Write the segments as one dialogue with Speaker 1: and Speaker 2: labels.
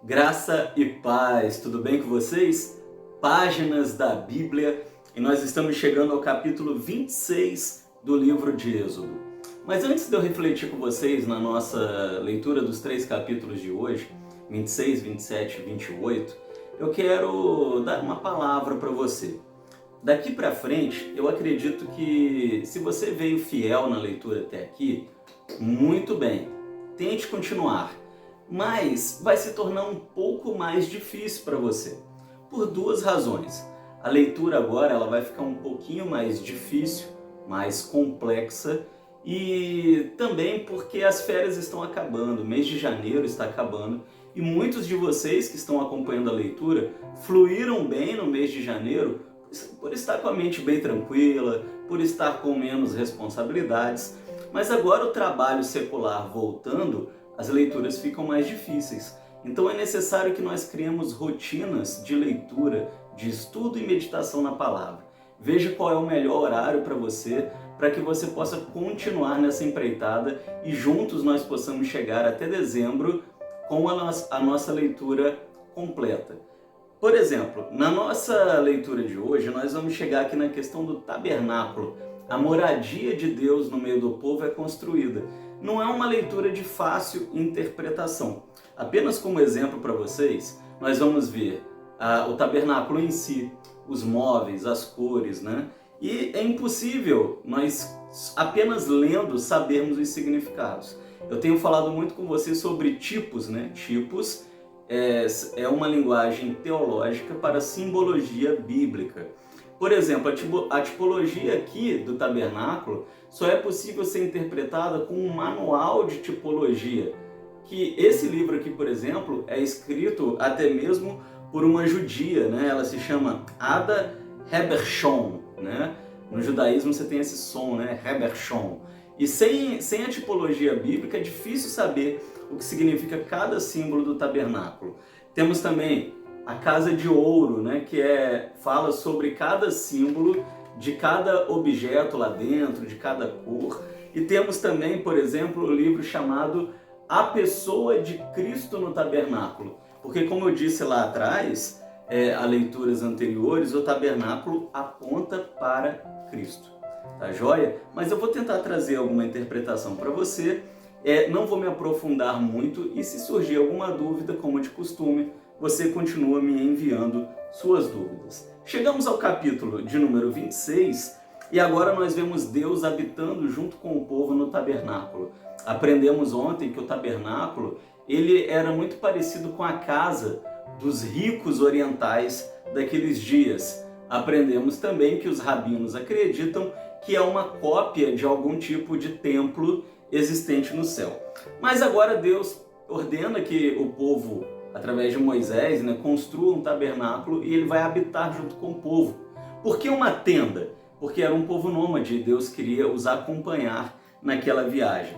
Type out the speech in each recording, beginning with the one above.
Speaker 1: Graça e paz, tudo bem com vocês? Páginas da Bíblia e nós estamos chegando ao capítulo 26 do livro de Êxodo. Mas antes de eu refletir com vocês na nossa leitura dos 3 capítulos de hoje, 26, 27 e 28, eu quero dar uma palavra para você. Daqui para frente, eu acredito que se você veio fiel na leitura até aqui, muito bem, tente continuar. Mas vai se tornar um pouco mais difícil para você, por 2 razões. A leitura agora ela vai ficar um pouquinho mais difícil, mais complexa, e também porque as férias estão acabando, o mês de janeiro está acabando, e muitos de vocês que estão acompanhando a leitura fluíram bem no mês de janeiro por estar com a mente bem tranquila, por estar com menos responsabilidades, mas agora o trabalho secular voltando, as leituras ficam mais difíceis. Então é necessário que nós criemos rotinas de leitura, de estudo e meditação na palavra. Veja qual é o melhor horário para que você possa continuar nessa empreitada e juntos nós possamos chegar até dezembro com a nossa leitura completa. Por exemplo, na nossa leitura de hoje, nós vamos chegar aqui na questão do tabernáculo. A moradia de Deus no meio do povo é construída. Não é uma leitura de fácil interpretação. Apenas como exemplo para vocês, nós vamos ver o tabernáculo em si, os móveis, as cores, né? E é impossível nós apenas lendo sabermos os significados. Eu tenho falado muito com vocês sobre tipos, né? Tipos é uma linguagem teológica para simbologia bíblica. Por exemplo, a tipologia aqui do tabernáculo só é possível ser interpretada com um manual de tipologia, que esse livro aqui, por exemplo, é escrito até mesmo por uma judia, né? Ela se chama Ada Hebershon, né? No judaísmo você tem esse som, né? Hebershon. E sem a tipologia bíblica é difícil saber o que significa cada símbolo do tabernáculo. Temos também a casa de ouro, né, que fala sobre cada símbolo de cada objeto lá dentro, de cada cor. E temos também, por exemplo, o livro chamado A Pessoa de Cristo no Tabernáculo. Porque, como eu disse lá atrás, a leituras anteriores, o tabernáculo aponta para Cristo. Tá joia? Mas eu vou tentar trazer alguma interpretação para você. Não vou me aprofundar muito e se surgir alguma dúvida, como de costume, você continua me enviando suas dúvidas. Chegamos ao capítulo de número 26 e agora nós vemos Deus habitando junto com o povo no tabernáculo. Aprendemos ontem que o tabernáculo ele era muito parecido com a casa dos ricos orientais daqueles dias. Aprendemos também que os rabinos acreditam que é uma cópia de algum tipo de templo existente no céu. Mas agora Deus ordena que o povo, através de Moisés, né, construa um tabernáculo e ele vai habitar junto com o povo. Por que uma tenda? Porque era um povo nômade e Deus queria os acompanhar naquela viagem.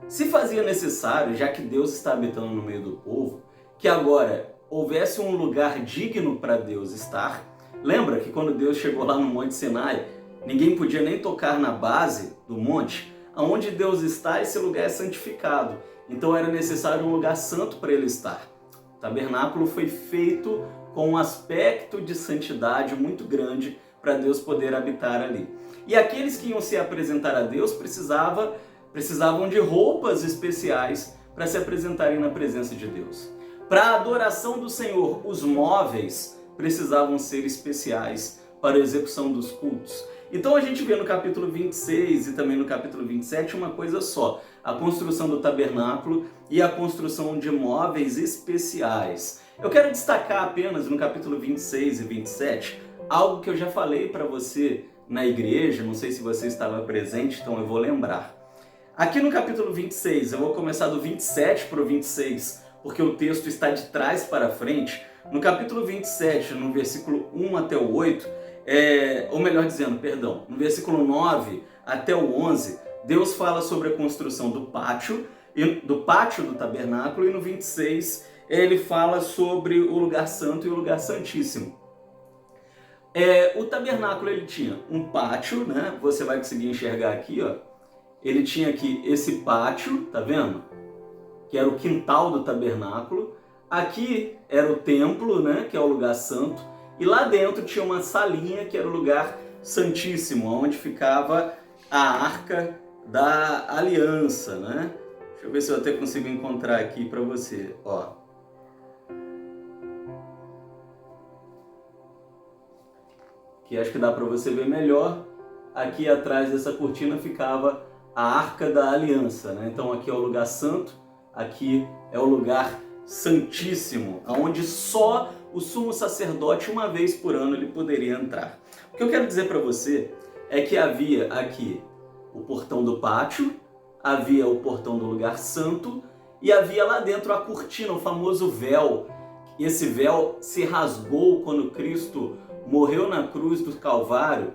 Speaker 1: Se fazia necessário, já que Deus está habitando no meio do povo, que agora houvesse um lugar digno para Deus estar. Lembra que quando Deus chegou lá no Monte Sinai, ninguém podia nem tocar na base do monte? Aonde Deus está, esse lugar é santificado. Então era necessário um lugar santo para ele estar. O tabernáculo foi feito com um aspecto de santidade muito grande para Deus poder habitar ali. E aqueles que iam se apresentar a Deus precisavam de roupas especiais para se apresentarem na presença de Deus. Para a adoração do Senhor, os móveis precisavam ser especiais para a execução dos cultos. Então a gente vê no capítulo 26 e também no capítulo 27 uma coisa só, a construção do tabernáculo e a construção de móveis especiais. Eu quero destacar apenas no capítulo 26 e 27 algo que eu já falei para você na igreja, não sei se você estava presente, então eu vou lembrar. Aqui no capítulo 26, eu vou começar do 27 para o 26, porque o texto está de trás para frente. No capítulo 27, no versículo 1 até o 8, ou melhor dizendo, perdão, no versículo 9 até o 11, Deus fala sobre a construção do pátio do tabernáculo, e no 26 ele fala sobre o lugar santo e o lugar santíssimo. O tabernáculo ele tinha um pátio, né? Você vai conseguir enxergar aqui, ó. Ele tinha aqui esse pátio, tá vendo? Que era o quintal do tabernáculo. aqui era o templo, né, que é o lugar santo, e lá dentro tinha uma salinha que era o lugar santíssimo, onde ficava a Arca da Aliança, né? Deixa eu ver se eu até consigo encontrar aqui para você, ó. Que acho que dá para você ver melhor. Aqui atrás dessa cortina ficava a Arca da Aliança, né? Então aqui é o lugar santo, aqui é o lugar santíssimo, onde só o sumo sacerdote uma vez por ano ele poderia entrar. O que eu quero dizer para você é que havia aqui o portão do pátio, havia o portão do lugar santo e havia lá dentro a cortina, o famoso véu. Esse véu se rasgou quando Cristo morreu na cruz do Calvário.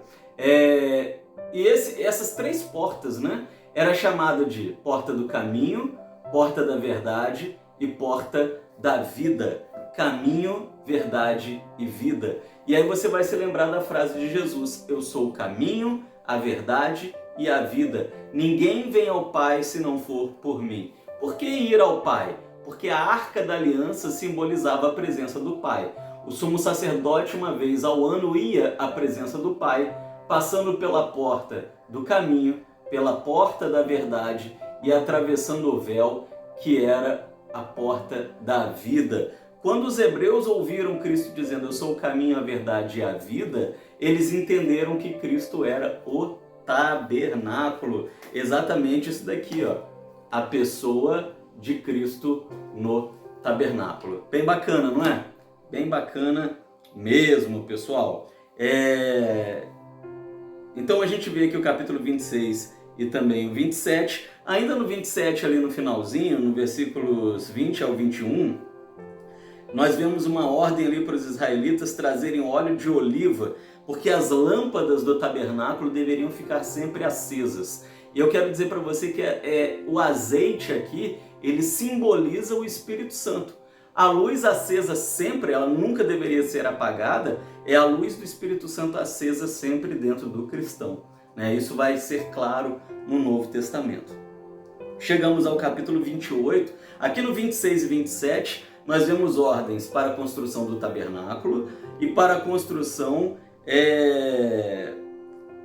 Speaker 1: Essas três portas, né, era chamada de porta do caminho, porta da verdade e porta da vida. Caminho, verdade e vida. E aí você vai se lembrar da frase de Jesus: eu sou o caminho, a verdade e a vida. Ninguém vem ao Pai se não for por mim. Por que ir ao Pai? Porque a Arca da Aliança simbolizava a presença do Pai. O sumo sacerdote, uma vez ao ano, ia à presença do Pai, passando pela porta do caminho, pela porta da verdade e atravessando o véu, que era a porta da vida. Quando os hebreus ouviram Cristo dizendo: eu sou o caminho, a verdade e a vida, eles entenderam que Cristo era o tabernáculo. Exatamente isso daqui, ó. A pessoa de Cristo no tabernáculo. Bem bacana, não é? Bem bacana mesmo, pessoal. Então a gente vê aqui o capítulo 26 e também o 27. Ainda no 27, ali no finalzinho, no versículos 20 ao 21, nós vemos uma ordem ali para os israelitas trazerem óleo de oliva, porque as lâmpadas do tabernáculo deveriam ficar sempre acesas. E eu quero dizer para você que o azeite aqui, ele simboliza o Espírito Santo. A luz acesa sempre, ela nunca deveria ser apagada, é a luz do Espírito Santo acesa sempre dentro do cristão, né? Isso vai ser claro no Novo Testamento. Chegamos ao capítulo 28, aqui no 26 e 27, nós vemos ordens para a construção do tabernáculo e para a construção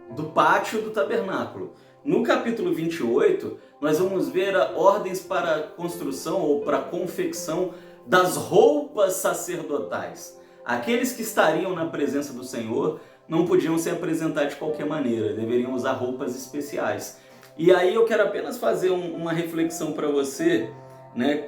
Speaker 1: do pátio do tabernáculo. No capítulo 28, nós vamos ver ordens para a construção ou para a confecção das roupas sacerdotais. Aqueles que estariam na presença do Senhor não podiam se apresentar de qualquer maneira, deveriam usar roupas especiais. E aí eu quero apenas fazer uma reflexão para você, né?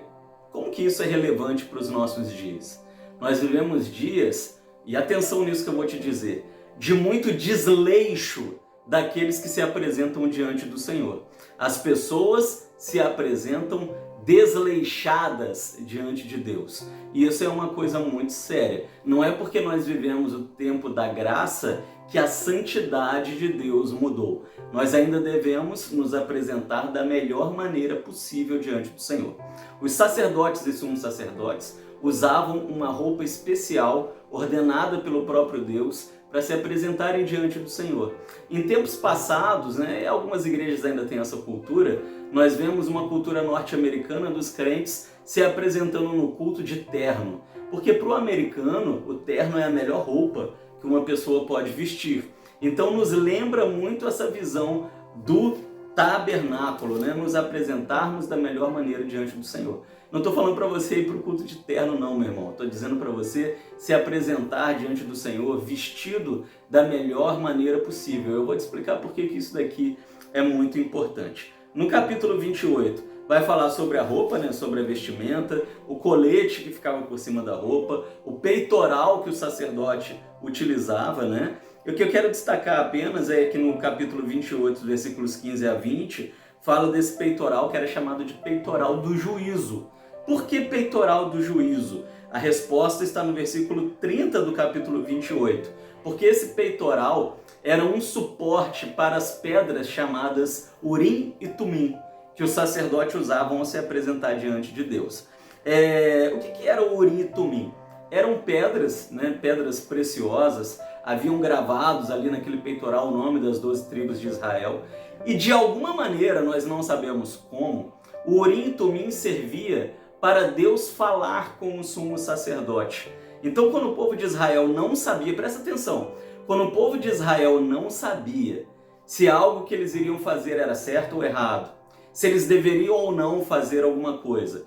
Speaker 1: Como que isso é relevante para os nossos dias? Nós vivemos dias, e atenção nisso que eu vou te dizer, de muito desleixo daqueles que se apresentam diante do Senhor. As pessoas se apresentam desleixadas diante de Deus. E isso é uma coisa muito séria. Não é porque nós vivemos o tempo da graça que a santidade de Deus mudou. Nós ainda devemos nos apresentar da melhor maneira possível diante do Senhor. Os sacerdotes e sumos sacerdotes usavam uma roupa especial ordenada pelo próprio Deus para se apresentarem diante do Senhor. Em tempos passados, né, algumas igrejas ainda têm essa cultura, nós vemos uma cultura norte-americana dos crentes se apresentando no culto de terno. Porque para o americano, o terno é a melhor roupa que uma pessoa pode vestir. Então nos lembra muito essa visão do tabernáculo, né? Nos apresentarmos da melhor maneira diante do Senhor. Não estou falando para você ir para o culto de terno não, meu irmão. Estou dizendo para você se apresentar diante do Senhor vestido da melhor maneira possível. Eu vou te explicar por que isso daqui é muito importante. No capítulo 28, vai falar sobre a roupa, né? Sobre a vestimenta, o colete que ficava por cima da roupa, o peitoral que o sacerdote utilizava, né? E o que eu quero destacar apenas é que no capítulo 28, versículos 15 a 20, fala desse peitoral que era chamado de peitoral do juízo. Por que peitoral do juízo? A resposta está no versículo 30 do capítulo 28. Porque esse peitoral era um suporte para as pedras chamadas Urim e Tumim, que os sacerdotes usavam ao se apresentar diante de Deus. O que era o Urim e Tumim? Eram pedras, né, pedras preciosas, haviam gravados ali naquele peitoral o nome das 12 tribos de Israel. E de alguma maneira, nós não sabemos como, o Urim e Tumim servia para Deus falar com o sumo sacerdote. Então, quando o povo de Israel não sabia, presta atenção, quando o povo de Israel não sabia se algo que eles iriam fazer era certo ou errado, se eles deveriam ou não fazer alguma coisa,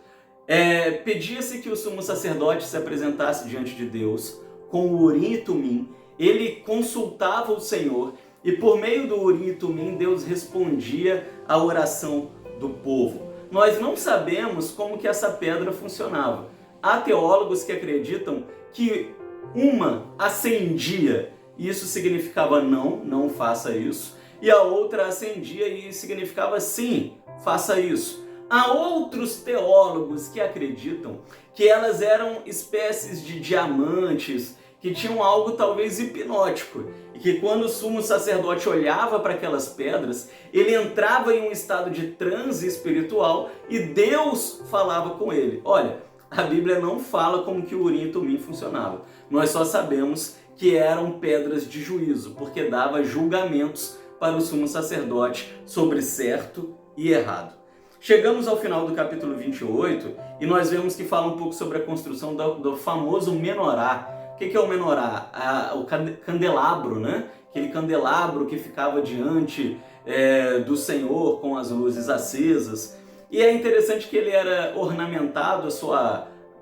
Speaker 1: pedia-se que o sumo sacerdote se apresentasse diante de Deus com o Urim e Tumim, ele consultava o Senhor e por meio do Urim e Tumim Deus respondia à oração do povo. Nós não sabemos como que essa pedra funcionava. Há teólogos que acreditam que uma acendia e isso significava não faça isso, e a outra acendia e significava sim, faça isso. Há outros teólogos que acreditam que elas eram espécies de diamantes, que tinham algo talvez hipnótico, e que quando o sumo sacerdote olhava para aquelas pedras, ele entrava em um estado de transe espiritual e Deus falava com ele. Olha, a Bíblia não fala como que o Urim e Tumim funcionava. Nós só sabemos que eram pedras de juízo, porque dava julgamentos para o sumo sacerdote sobre certo e errado. Chegamos ao final do capítulo 28 e nós vemos que fala um pouco sobre a construção do famoso menorá. O que é o menorá? O candelabro, né? Aquele candelabro que ficava diante do Senhor com as luzes acesas. E é interessante que ele era ornamentado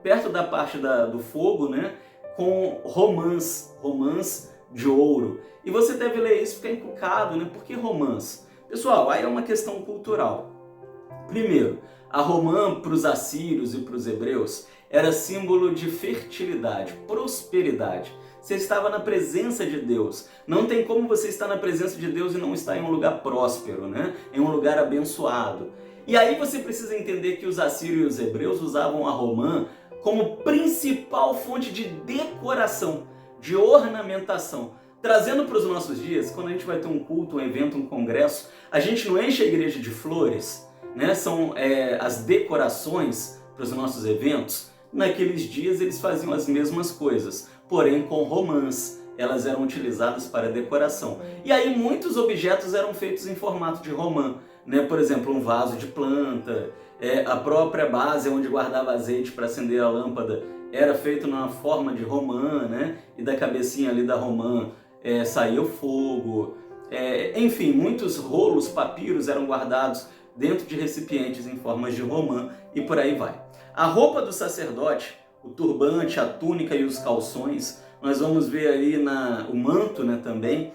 Speaker 1: perto da parte do fogo, né? Com romãs de ouro. E você deve ler isso e ficar encucado, né? Por que romãs? Pessoal, aí é uma questão cultural. Primeiro, a romã para os assírios e para os hebreus era símbolo de fertilidade, prosperidade. Você estava na presença de Deus. Não tem como você estar na presença de Deus e não estar em um lugar próspero, né? Em um lugar abençoado. E aí você precisa entender que os assírios e os hebreus usavam a romã como principal fonte de decoração, de ornamentação. Trazendo para os nossos dias, quando a gente vai ter um culto, um evento, um congresso, a gente não enche a igreja de flores, né? São as decorações para os nossos eventos. Naqueles dias eles faziam as mesmas coisas, porém com romãs. Elas eram utilizadas para decoração. E aí muitos objetos eram feitos em formato de romã, né? Por exemplo, um vaso de planta, a própria base onde guardava azeite para acender a lâmpada era feito na forma de romã, né? E da cabecinha ali da romã saía o fogo. Enfim, muitos rolos, papiros eram guardados dentro de recipientes em formas de romã e por aí vai. A roupa do sacerdote, o turbante, a túnica e os calções, nós vamos ver aí o manto, né, também,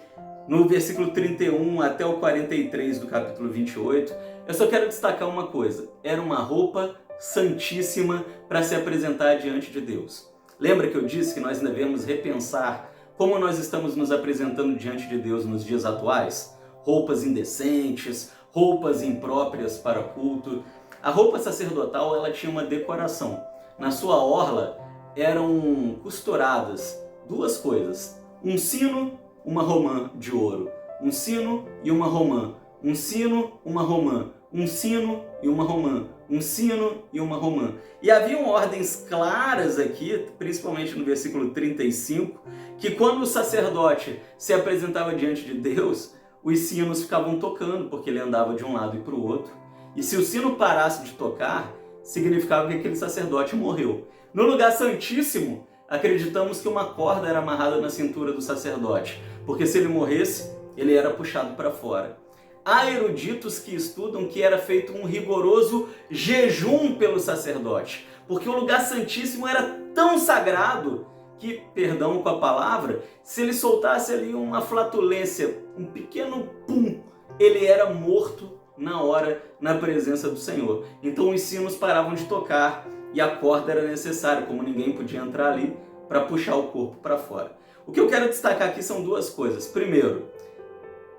Speaker 1: no versículo 31 até o 43 do capítulo 28. Eu só quero destacar uma coisa: era uma roupa santíssima para se apresentar diante de Deus. Lembra que eu disse que nós devemos repensar como nós estamos nos apresentando diante de Deus nos dias atuais? Roupas indecentes, roupas impróprias para culto. A roupa sacerdotal, ela tinha uma decoração. Na sua orla eram costuradas duas coisas: um sino, uma romã de ouro. Um sino e uma romã. Um sino, uma romã. Um sino e uma romã. Um sino e uma romã. E haviam ordens claras aqui, principalmente no versículo 35, que quando o sacerdote se apresentava diante de Deus, os sinos ficavam tocando, porque ele andava de um lado e para o outro. E se o sino parasse de tocar, significava que aquele sacerdote morreu. No lugar santíssimo, acreditamos que uma corda era amarrada na cintura do sacerdote, porque se ele morresse, ele era puxado para fora. Há eruditos que estudam que era feito um rigoroso jejum pelo sacerdote, porque o lugar santíssimo era tão sagrado que, perdão com a palavra, se ele soltasse ali uma flatulência, um pequeno pum, ele era morto na hora, na presença do Senhor. Então os sinos paravam de tocar e a corda era necessária, como ninguém podia entrar ali, para puxar o corpo para fora. O que eu quero destacar aqui são duas coisas. Primeiro,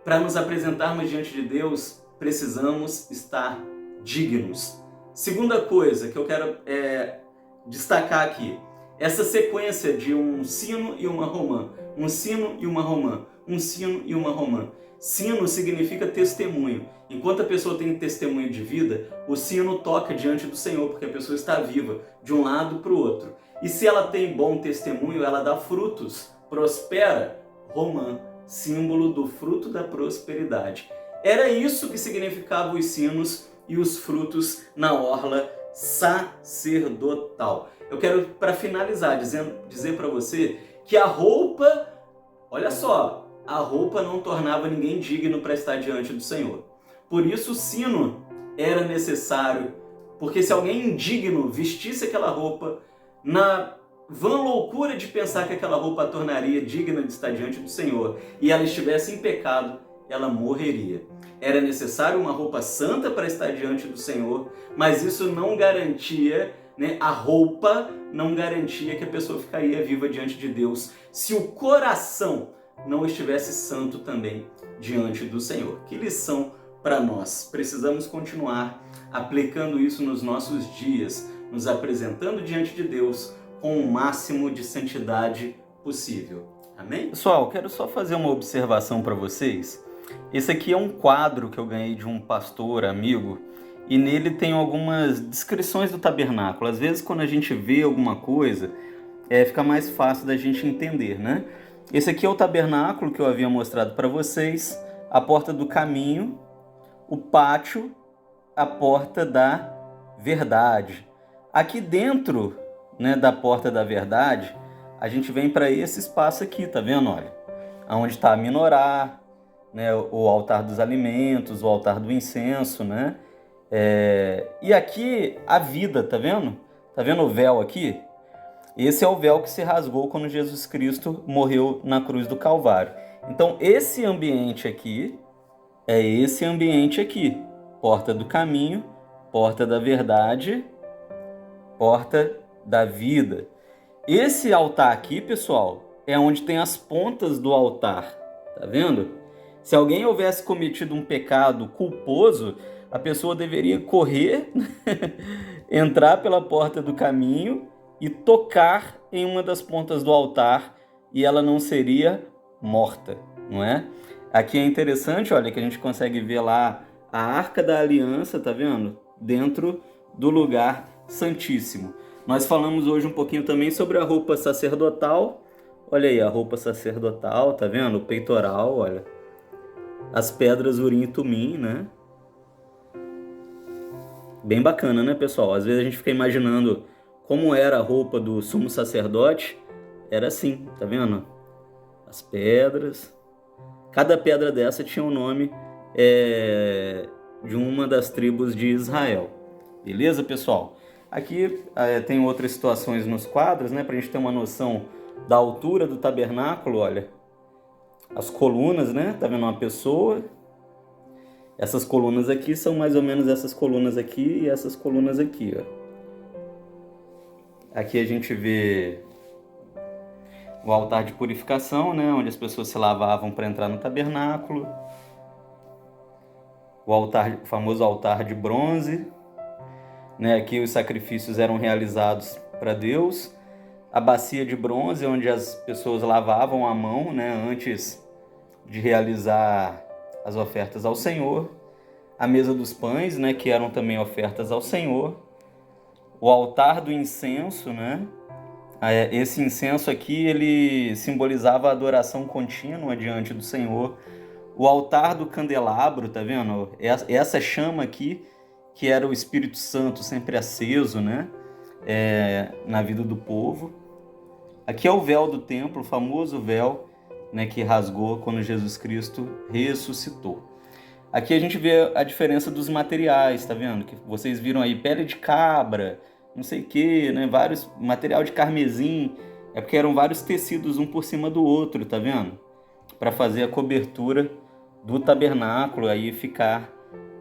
Speaker 1: para nos apresentarmos diante de Deus, precisamos estar dignos. Segunda coisa que eu quero destacar aqui, essa sequência de um sino e uma romã, um sino e uma romã, um sino e uma romã. Sino significa testemunho. Enquanto a pessoa tem testemunho de vida, o sino toca diante do Senhor, porque a pessoa está viva, de um lado para o outro. E se ela tem bom testemunho, ela dá frutos, prospera. Romã, símbolo do fruto da prosperidade. Era isso que significavam os sinos e os frutos na orla sacerdotal. Eu quero, para finalizar, dizer para você que a roupa, olha só, a roupa não tornava ninguém digno para estar diante do Senhor. Por isso o sino era necessário, porque se alguém indigno vestisse aquela roupa, na vã loucura de pensar que aquela roupa a tornaria digna de estar diante do Senhor e ela estivesse em pecado, ela morreria. Era necessário uma roupa santa para estar diante do Senhor, mas isso não garantia, a roupa não garantia que a pessoa ficaria viva diante de Deus se o coração não estivesse santo também diante do Senhor. Que lição para nós! Precisamos continuar aplicando isso nos nossos dias, nos apresentando diante de Deus com o máximo de santidade possível. Amém? Pessoal, quero só fazer uma observação para vocês. Esse aqui é um quadro que eu ganhei de um pastor amigo e nele tem algumas descrições do tabernáculo. Às vezes, quando a gente vê alguma coisa, fica mais fácil da gente entender, né? Esse aqui é o tabernáculo que eu havia mostrado para vocês, a porta do caminho, o pátio, a porta da verdade. Aqui dentro, da porta da verdade, a gente vem para esse espaço aqui, tá vendo? Olha, onde está a menorá, o altar dos alimentos, o altar do incenso, e aqui a vida, tá vendo? Tá vendo o véu aqui? Esse é o véu que se rasgou quando Jesus Cristo morreu na cruz do Calvário. Então, esse ambiente aqui é esse ambiente aqui. Porta do caminho, porta da verdade, porta da vida. Esse altar aqui, pessoal, é onde tem as pontas do altar. Tá vendo? Se alguém houvesse cometido um pecado culposo, a pessoa deveria correr, entrar pela porta do caminho e tocar em uma das pontas do altar e ela não seria morta, não é? Aqui é interessante, olha, que a gente consegue ver lá a Arca da Aliança, tá vendo? Dentro do lugar santíssimo. Nós falamos hoje um pouquinho também sobre a roupa sacerdotal. Olha aí a roupa sacerdotal, tá vendo? O peitoral, olha. As pedras Urim e Tumim, né? Bem bacana, né, pessoal? Às vezes a gente fica imaginando como era a roupa do sumo sacerdote. Era assim, tá vendo? As pedras. Cada pedra dessa tinha um nome de uma das tribos de Israel. Beleza, pessoal? Aqui tem outras situações nos quadros, pra gente ter uma noção da altura do tabernáculo, olha. As colunas, Tá vendo uma pessoa? Essas colunas aqui são mais ou menos essas colunas aqui e essas colunas aqui, ó. Aqui a gente vê o altar de purificação, onde as pessoas se lavavam para entrar no tabernáculo. O famoso altar de bronze, Aqui os sacrifícios eram realizados para Deus. A bacia de bronze, onde as pessoas lavavam a mão, antes de realizar as ofertas ao Senhor. A mesa dos pães, que eram também ofertas ao Senhor. O altar do incenso, Esse incenso aqui, ele simbolizava a adoração contínua diante do Senhor. O altar do candelabro, tá vendo? Essa chama aqui, que era o Espírito Santo sempre aceso, na vida do povo. Aqui é o véu do templo, o famoso véu, que rasgou quando Jesus Cristo ressuscitou. Aqui a gente vê a diferença dos materiais, tá vendo? Que vocês viram aí, pele de cabra, não sei o que, vários material de carmesim, é porque eram vários tecidos um por cima do outro, tá vendo? Para fazer a cobertura do tabernáculo, aí ficar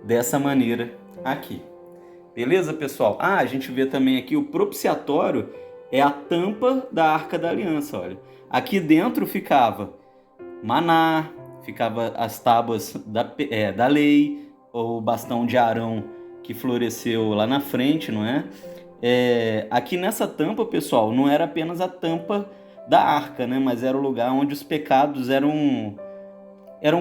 Speaker 1: dessa maneira aqui. Beleza, pessoal? A gente vê também aqui o propiciatório, é a tampa da Arca da Aliança, olha. Aqui dentro ficava maná, ficava as tábuas da lei, o bastão de Arão que floresceu lá na frente, não é? Aqui nessa tampa, pessoal, não era apenas a tampa da arca, mas era o lugar onde os pecados eram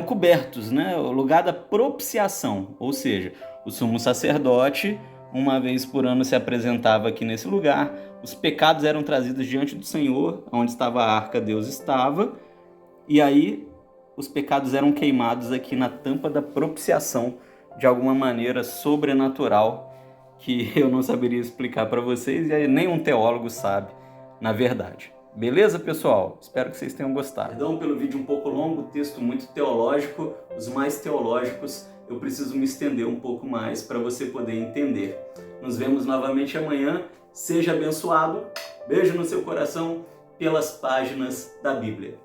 Speaker 1: cobertos, o lugar da propiciação, ou seja, o sumo sacerdote, uma vez por ano, se apresentava aqui nesse lugar, os pecados eram trazidos diante do Senhor, onde estava a arca, Deus estava, e aí os pecados eram queimados aqui na tampa da propiciação, de alguma maneira sobrenatural, que eu não saberia explicar para vocês e nem um teólogo sabe, na verdade. Beleza, pessoal? Espero que vocês tenham gostado. Perdão pelo vídeo um pouco longo, texto muito teológico. Os mais teológicos eu preciso me estender um pouco mais para você poder entender. Nos vemos novamente amanhã. Seja abençoado. Beijo no seu coração pelas páginas da Bíblia.